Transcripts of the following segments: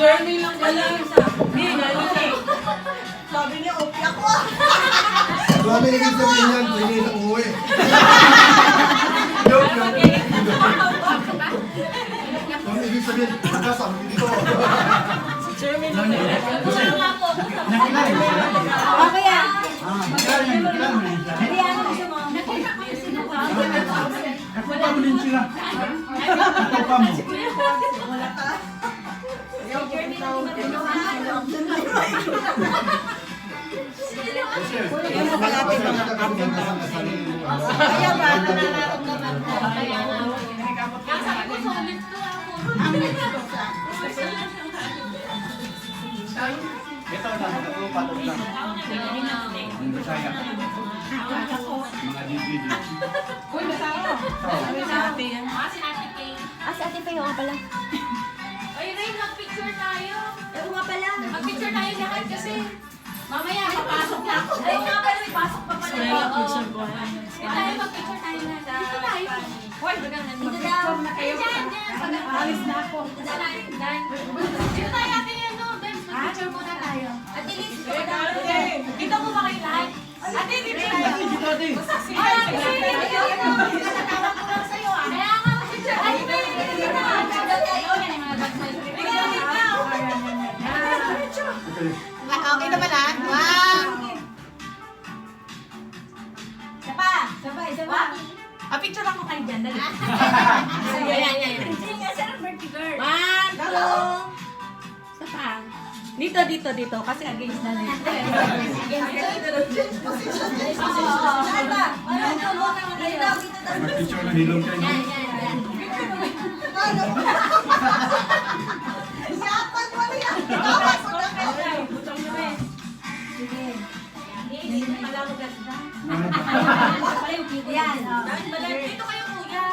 Jeremy lang pala. Sabi niya, okay ako. Marami ibig sabihin yan, pwede na umuwi. Joke lang. Marami ibig sabihin, kasama dito. Si Jeremy lang. Okay yan. Kakupa mo din sila. Kakupa mo. Kaya ba? Ito na, kakupa to lang. Ang Bisaya. Mga DVD. Uy, basta ako. Sabi yan. Si Ate Faye, nga pala. Ay, Ray, mag-picture tayo. Oo nga pala. Mag-picture tayo lahat kasi mamaya papasok na ako. Ay, nga pala, may pasok pa pala. Oo. Dito tayo, mag-picture tayo lahat. Dito tayo. Hoy, Dito daw. Ay, dyan, dyan. alis na ako. Dito tayo, dyan. Dito tayo, ate, ano, Dance, mag-picture muna tayo. Ate, Liz, dito tayo. Dito mo ba kayo lahat? Ate, dito tayo. Dito din. Ay, ate, dito tayo. Natawag ko lang sa'yo, ah. Kaya nga, mag-picture. Ay, dito tayo. Yan, yung mga bags na. Bigyan natin ka. Okay naman ah. Wow. Isa pa. Isa pa. Picture lang ko kayo dyan, dali. Yan. Sige nga, sir, birthday girl. 1, 2. Isa pa. Dito. Kasi against na rin. Saan ba? Dito daw. Mag-picture na hilong kayo. Yan. Dapat mo na yan. Dapat mo na yan. Sige. Malawag na sila. Yan. Dito kayo, kuya.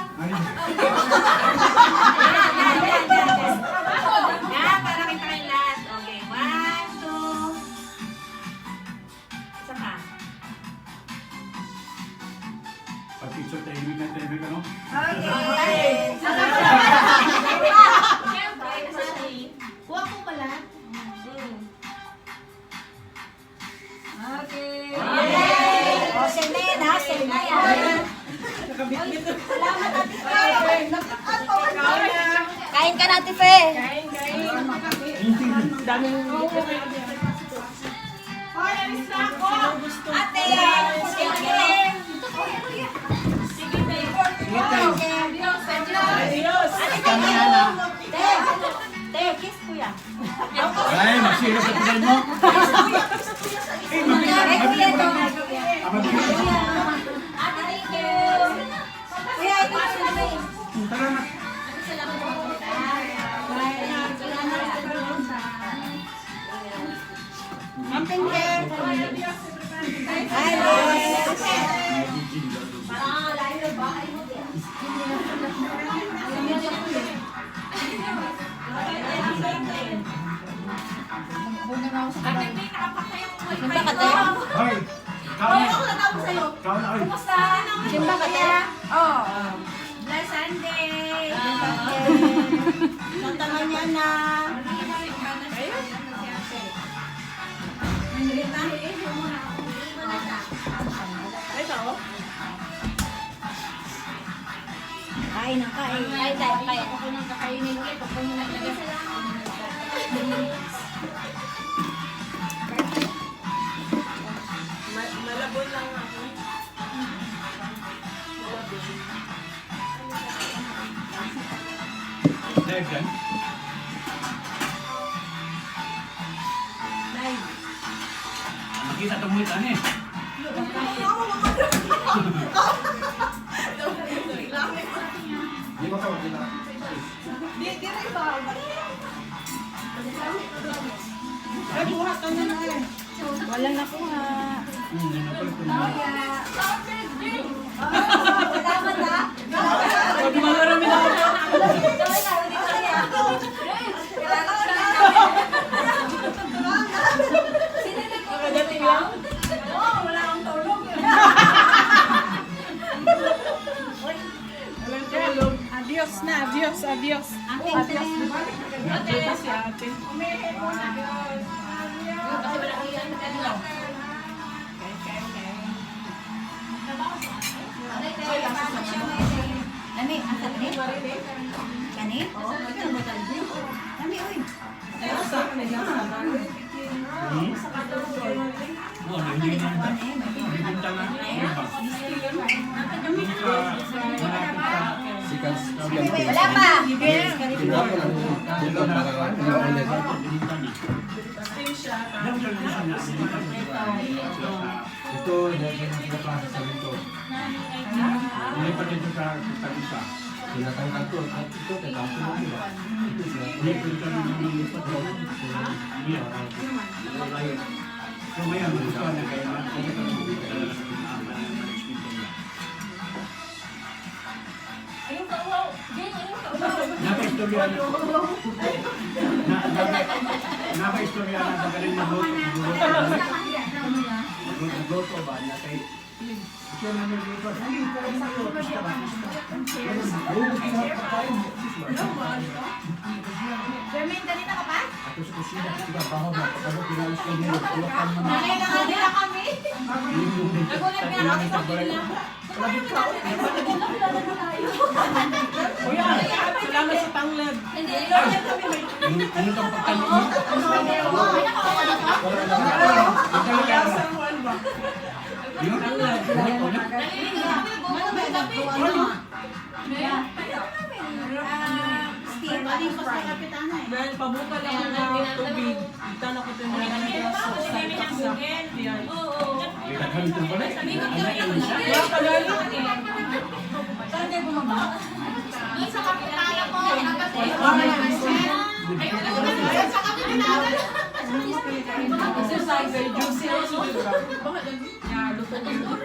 Yan, para kita kayo lahat. Okay, 1, 2. Isa pa. Pag-picture tayo, ibig ka, no? Okay. Siyempre, kasi kuha ko pala. Okay. O, senen ha. Senen na yan. Salamat, Ate Fe. Kain ka na, Ate Fe. Daming Hoy, alis na ako. Ate. Sige. Sige, babe. Adios, adios. Adios. Te, kiss ko yan. Ay, magsira sa pinay mo. Ate, thank you. Kuya, ito si Ate. Tara na. Amping hair. Hi, boss. Ate, may nakapakta yung Simba ka, te? Hoy, Hoy, ako natawag sa'yo. kaon na, oy. Kumusta? Simba ka, te? Oo. Bless Sunday. Santa Mañana. Kain na, kain. Kain tayo, kain. Ako nang kakainin ulit. Ako nang naglagas. malabon lang ako. Live yan. Nakita itong mulit, ano eh. Di ba tawag nila? Ay, bukas ka na eh. Walang nakuha. Yan na pala ito. Salamat ha. Pag marami na ako. Pagdating lang. Walang tulog. Adios na, adios. Amping ate. Ate, si ate. Kasi wala kang yan. Nani, ang kani? Kani? Oo. Nani, uy. Oh, hindi na. Bibinta na. Sikas. Wala pa. Tinapon ang dito para pinaulit. Steam siya. Ito, dahil yung klase sa dito. Hindi pa dito sa isa. Tinatanggal to. At ito, tatapon mo nila. Ito sila. Hindi pa dito sa lipat ko. Iya. Kumaya mo gusto na kaya na. Ayun ka, wow. Jane, ayun ka, wow. Napa-istorya na. Napa-istorya na sa galing na Luto ba niya kay ito na nagluto. Hindi ko rin sa luto. Jermaine, kanina ka pa? Ako sa kusina, baho na. Pagkano pinalis ko nila. Ulokan mo na. Nangyayon nila kami. Nagulat nga ako sa kanila. Kuya, salamat sa tanglad. Hindi, ayun kami. Ano kang pagtanong mo? Kaya sa one ba? Yun? Luto na? Nalilinig kami, bumabay kami. Steve, aling pas na kapitana eh. Dahil pabukal ako ng tubig. Itan ako ito mga sa saksak. Yan. Oo. Itathan ito pala. Sabi ko, kami ang Wala nagiging. ka lalo. Saan kayo bumaba? Doon sa kapitana ko, nakapit. Ayun ka, doon sa kapitana. Exercise ay juicy also. Yeah, luto ko yun.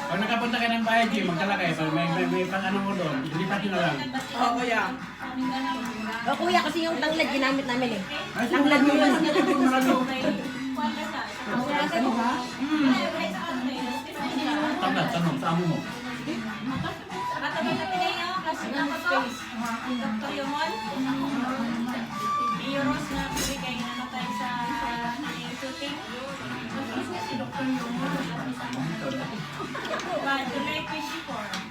Pag nakapunta ka ng bahay, Jim, magdala kayo. May pang-ano mo doon. Ilipat nyo na lang. Oo, kuya. O kuya, kasi yung tanglad ginamit namin eh. Ay, tanglad mo yun. Tanglad, tanong, sa amo mo. Katabi na pinayo, kasi nakato. Dr. Yomon. Euros na pili kayo na tayo sa shooting. Si Dr. Yomon. July 24.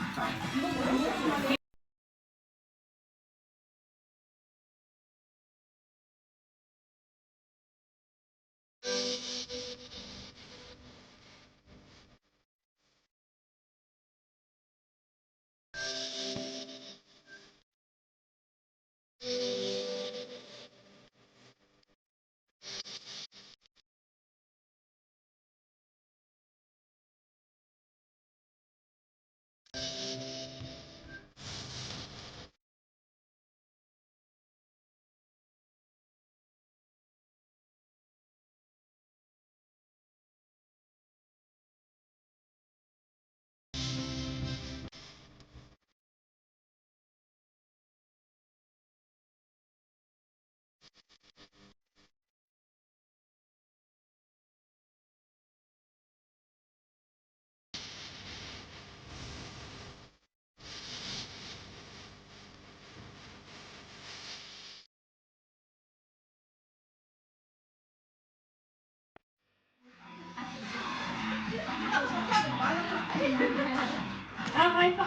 Ay, ba?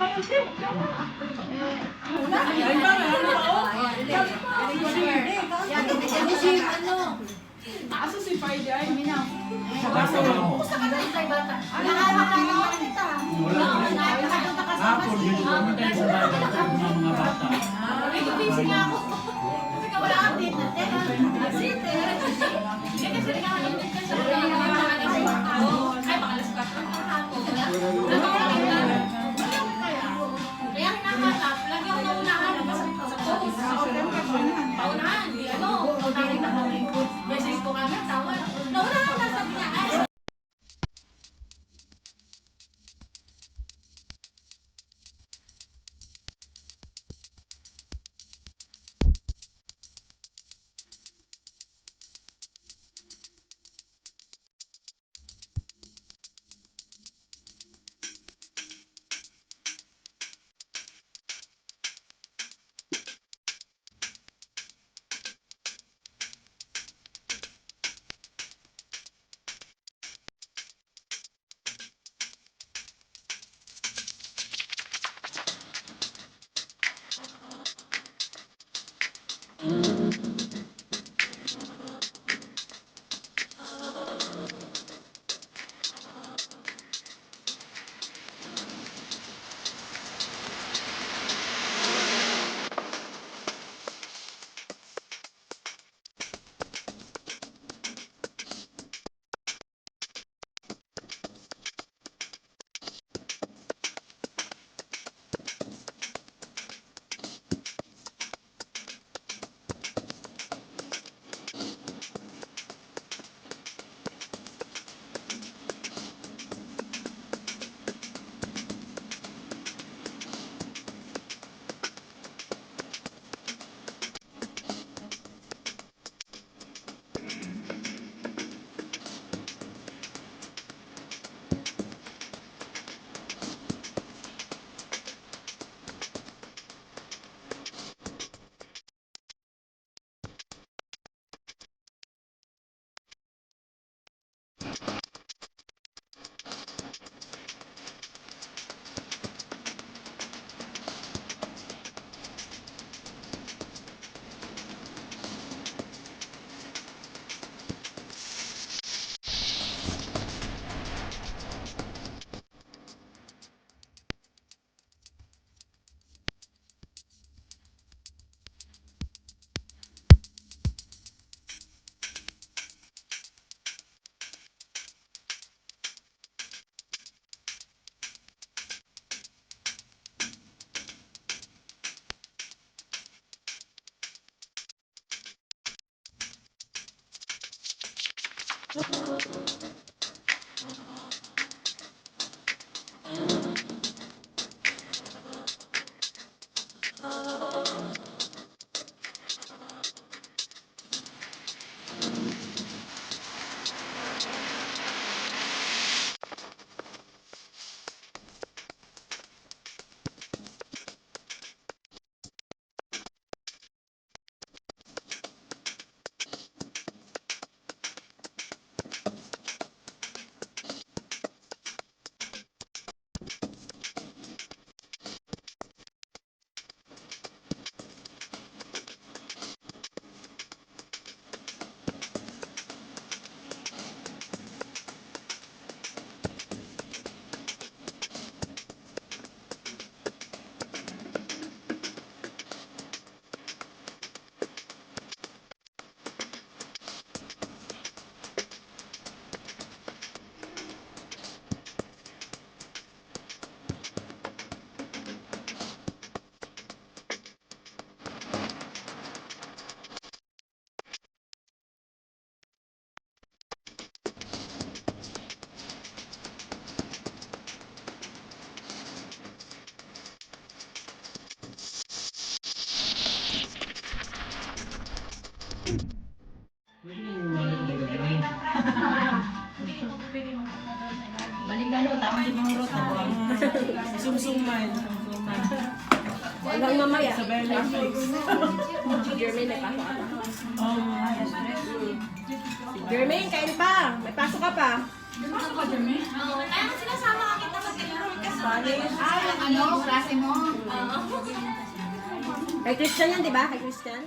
Ano ba? Asa si Friday? Ay, minaw. Basta mo. Hapon, dito kami tayo sa bahay ng mga bata. Busy nga ako. Kasi ka wala kang date natin. Hindi kasi nakakalipit ka sa ay, makalas ka. Kaya hinahanap, lagi ako naunahan. Paunahan, di ano, unahin na kami. Message ko kami, tawag. Naunahan na, sabi niya, ay, Sumsuman. Hanggang mamaya. Sa Netflix. Jermaine, may pasok ka pa. Oh, Jermaine, kain pa. May pasok ka pa. Kaya nga sinasama ka kita mag-enroll ka sa Klase mo. Kay Christian yan, di ba? Kay Christian.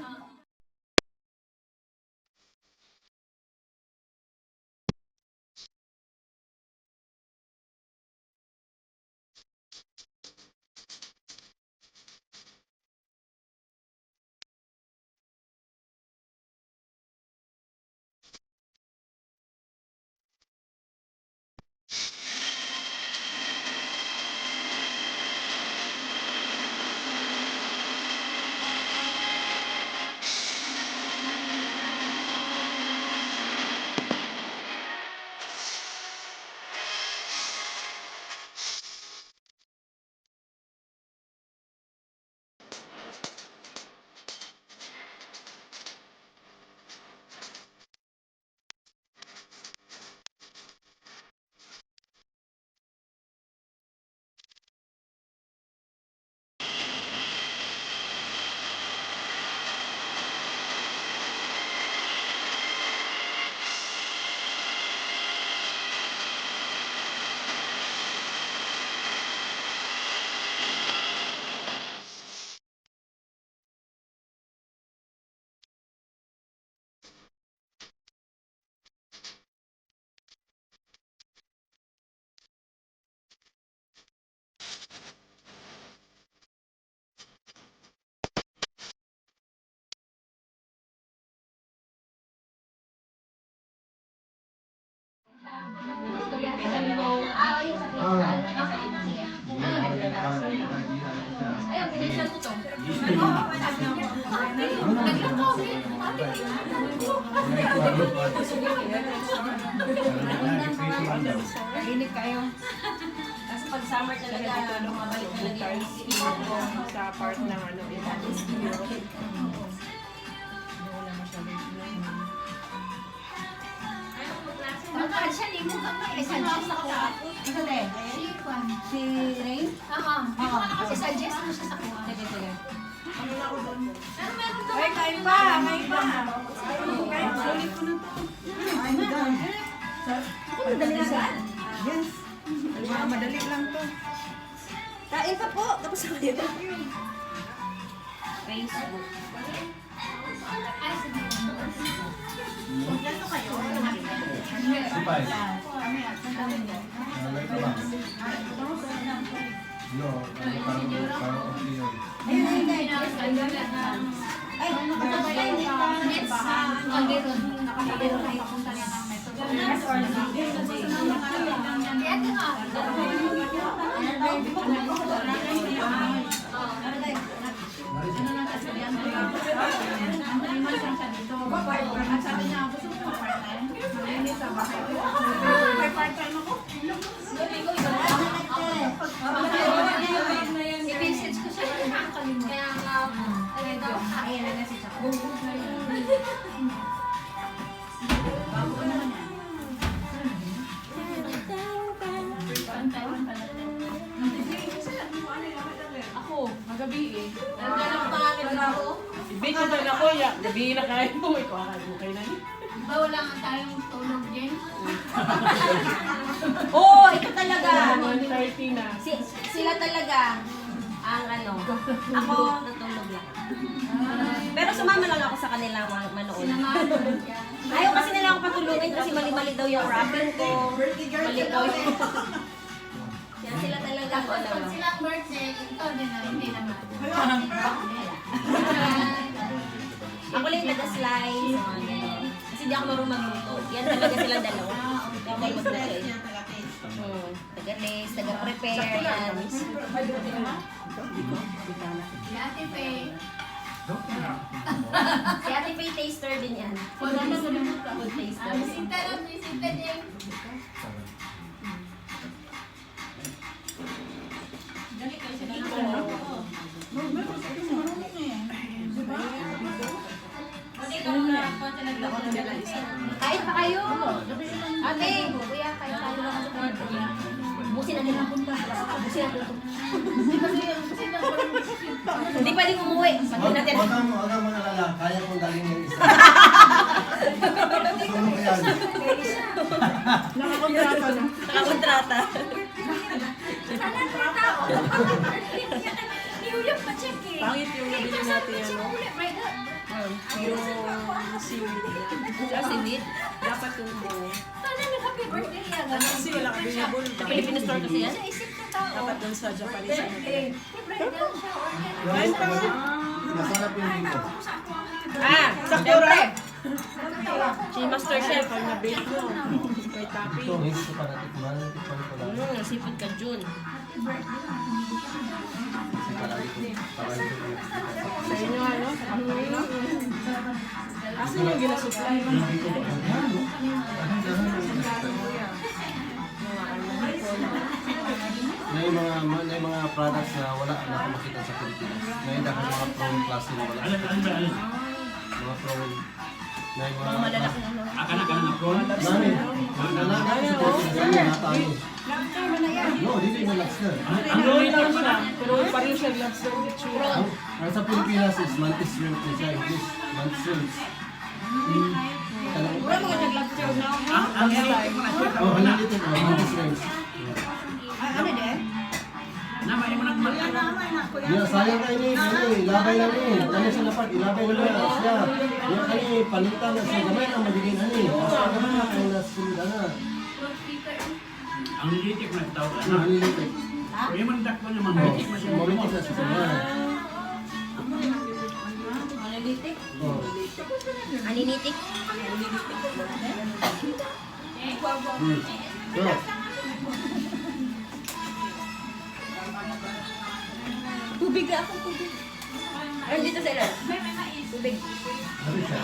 Linig kayo. Kasi pag summer talaga, lumabalik talaga yung sa part ng ano, Magkaan siya, limo ka pa. Isa lang sa kuha. Ito din. Si Rain? Isa-suggest mo siya sa kuha. Sige, sige. Pero meron doon. Ay, kain pa! Kain pa! Kain pa! Ay, madam. Ako madali lang saan? Yes. Madali lang to. Kain pa po. Tapos ako dito. Facebook. Ay, sige. Kompleto kayo. Supay. Nalay ka lang. No, parang okay yun. Ayun, ayun, ayun. Ay, nakabay nito. Nakabay na papunta niya ng metro. Ito nga. Sabi niya, gusto mo pa part-time? Malinis ako. gabi eh. Nandiyan ang pangangin ako. Ibig ko ba na ko, ya, gabi na kayo mo, ikaw akay na ni. Di ba wala nga tayong tulog din? Oo, ito talaga. 1:30 na. Sila talaga ang ano. Ako, natulog lang. Pero sumama lang ako sa kanila manood. Sinamahan mo rin siya. Ayaw kasi nila ako patulungin kasi mali-mali daw yung wrapping ko. Mali daw yung... Yan sila talaga ang Tapos alam pag mo. silang birthday, ikaw din na, hindi naman. Ako lang yung taga-slice. mga ganyan. Kasi di ako marunong magluto. Yan talaga silang dalawa. Hindi ako magluto eh. Taga-taste, taga-prepare. Yan. Si Ate Faye. Si Ate Faye taster din yan. Food taster. Bisita lang, bisita din. Kain pa kayo. Ate, kuya, kain tayo lang sa kwarto. Busin natin ang punta. Busin natin ito. Hindi pwedeng umuwi. Pagod natin. Huwag kang mag-alala. Kaya kong galing yung isa. Tulong ko yan. Nakakontrata na. Nakakontrata. Iulap pa check eh. Pangit yung nabili natin yan, no? Yung Yung seaweed niya. Seaweed? Dapat yung buo. Sana nag-happy birthday yan. Kasi wala ka available Sa ba? Filipino store kasi yan? Sa isip ng tao. Dapat dun sa Japanese. ano. Bridal siya. Kain pa nga. Masarap yung dito. Ah, Sakura. si Master Chef. Pag na-bake mo. Kay Tapi. Ito, hindi ko para tikman. Tikman ko lang. Seafood ka, Jun. Kasi palagi ko. Palagi ko. Sa inyo ano? Kasi yung ginasupply mo. Hindi ko. Ayan, no? May mga products na wala na ako makita sa Pilipinas. May dahil mga prawn klase na wala. Mga prawn. May mga Malalaki na no? Akala ka na prawn. Nani? Nani sa Pilipinas. Nani? No, dito yung lobster. Ang roll lang siya. Pero pareho siya lobster with chura. Ang sa Pilipinas is mantis shrimp na siya. English, mantis shrimp. Wala mga nag-lobster na. Ang style. Oh, halilitin. Oh, mantis shrimp. Ano din? Namay mo nagmata. Yeah, sayang kayo ni ilabay lang ni. Kani sa lapag, ilabay lang niya siya. Yeah, kani palitan na siya. Gamay ang magiging ani. Basta gamay na kayo na sulida na. Ang litik na tawag Ano, na. halilitin. Kaya man dakpan naman Oh, litik mo siya. moritis na siya. Analitik? Oh. Aninitik? Go. Tubig ka ako, tubig. Ano dito sa ilan? Tubig. Lamig siya.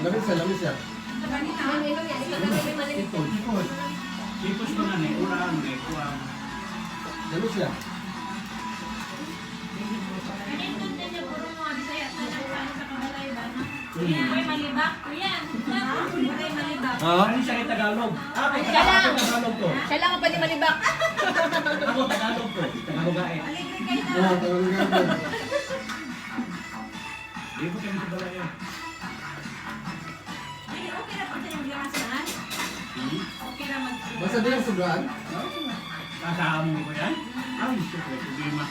Lamig siya, lamig siya. Ano yun yan? Ito na may malimit. Ito, ito. Sipos ko na ni urang ni kuha. Lamig siya. Ha? Ano siya kay Tagalog? Ako Siya lang. Tagalog ko. Siya lang ang pwede malibak. Ako Tagalog ko. Tagalog ay. Ah, tagal nga ito. Di ko kami sa balay. Basta din yung sobraan. Kasama mo ko yan? Ay, syempre, problema.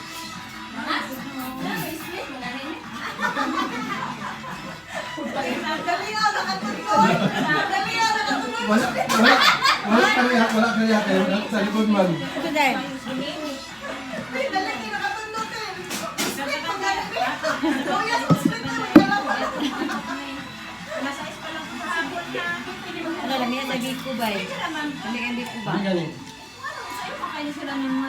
Wala kaya kayo sa likod man. Ito din. Ano, lamig ang nagig ko ba eh? Lamig ang big ko ba? Hindi ganit.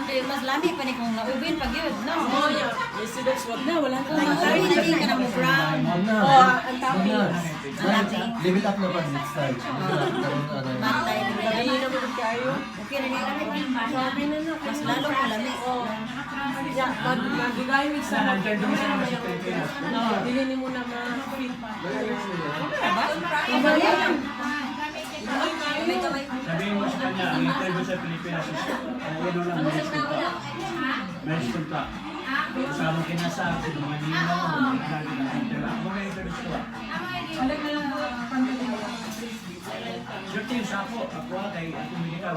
Eh, mas lamig pa ni kung naubin pag yun. No? Oh, yeah. Residents, wag na. Wala Kung na. naubin, hindi ka na mo brown. Huwag na. Oh, ang Huwag topping. na. Ang topping. Leave it up na pa next time. Leave it up. Karoon ano yun. Bantay na Gabi yan. naman kayo. Okay na nga lamig. Sabi na na. Mas lalo ko lamig. Oh. Yeah, magigay mix sa Ano, dyan doon sa mga Pilipinas. No, dili ni mo na ma-fit. Diba? Ang bali lang. Ay, kayo. Kamay-kamay. Sabihin mo sa kanya, ang interview sa Pilipinas is, ano lang, may kontak. May kontak. Kasama kinasa, sa mga nino, lagi na interview. Ako may interview ko ah. Balik na lang po. Pandali. Sure team sa ako kay ako medical.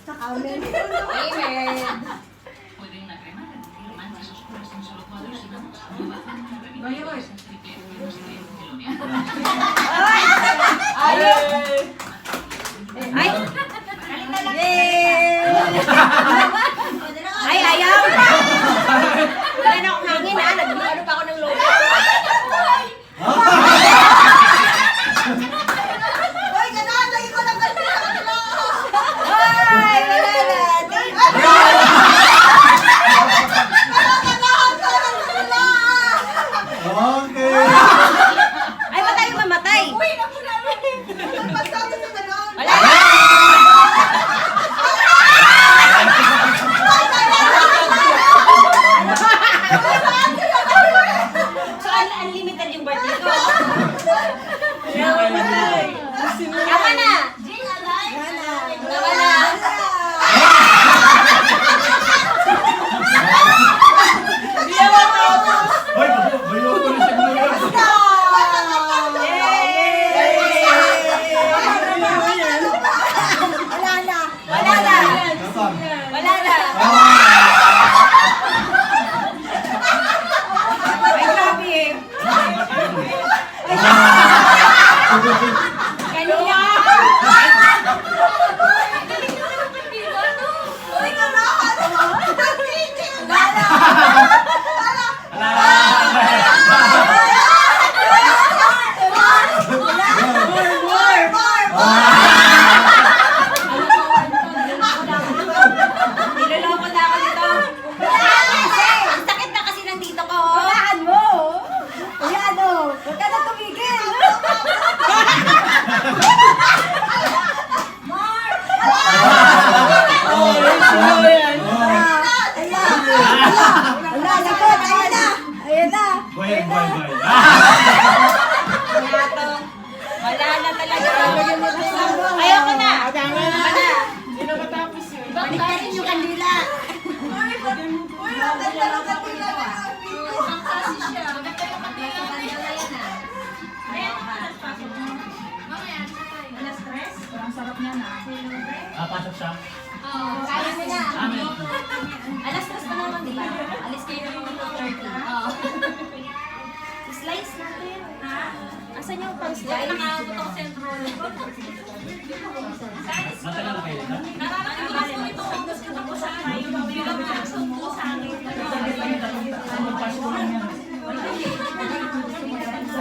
Amen. Ay! Yay! Ay, ayaw! Wala na akong hangin ha. Nag-ano pa ako ng logo. Hoy, gano'n! Lagi ko ng kanila! Ay, wala na! Okay! Ay, ba't tayo mamatay? Uy, naku namin! Magpasabi sa gano'n! Wala na! So, unlimited yung birthday ko. Tama na! Tama na! Hoy, bayo ko na sa gulo. Wala na! Wala na! Nasaan? Wala na! Ay, grabe eh. Kanina! Uy, kanahan! Wala! Niloloko na ako dito. Ang sakit na kasi ng dito ko. Walaan mo. Ayan o. Huwag ka na tumigil. Wala, lagot. Ayan na. Ayan na. Boy. Wala to. Wala na talaga. Ayoko na. Wala na. Hindi na matapos yun. Baliktarin yung kandila. Uy, ang ganda ng kandila na. Ang kasi siya. Maganda yung kandila na yan ah. Mamaya, ano pa tayo? Wala stress? Pasok siya. Oo. Kaya mo na. Amen. Alas stress pa naman, di ba? Alis kayo ng 2:30. Oo. Slice natin. Ha? Asan yung pang Dahil slice? nakakot ako sa enroll. Matagal kayo dito? Nakakalimutan ko ito. Tapos sa akin, bilang pasok ko sa akin.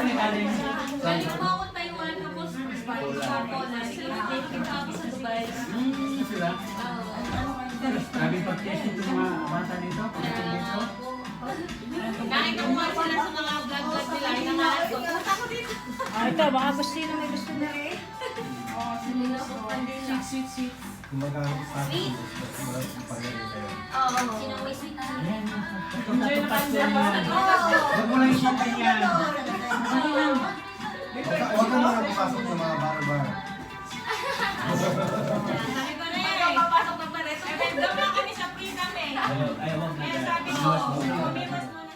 Galing ko ako Taiwan, tapos Poland. Nagkita ako sa Dubai. Sila? Grabe pag-test ito mga bata dito. Nakita ko nga sila sa mga vlog-vlog nila. Inangalan ko. Punta ko dito. Ito, baka gusto nyo may gusto na rin. Sweet. Kumbaga, sa akin, pag-galing kayo. Oo. Sino may sweet na? Enjoy na kanila pa. Huwag mo lang isipin yan. Huwag ka mga pasok ng mga bar-bar. Sabi ko rin. Papasok pa rin. Doon lang kami sa freedom eh. Ay, huwag na. Kaya sabi ko, Iwas mo. umiwas muna.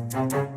Thank you.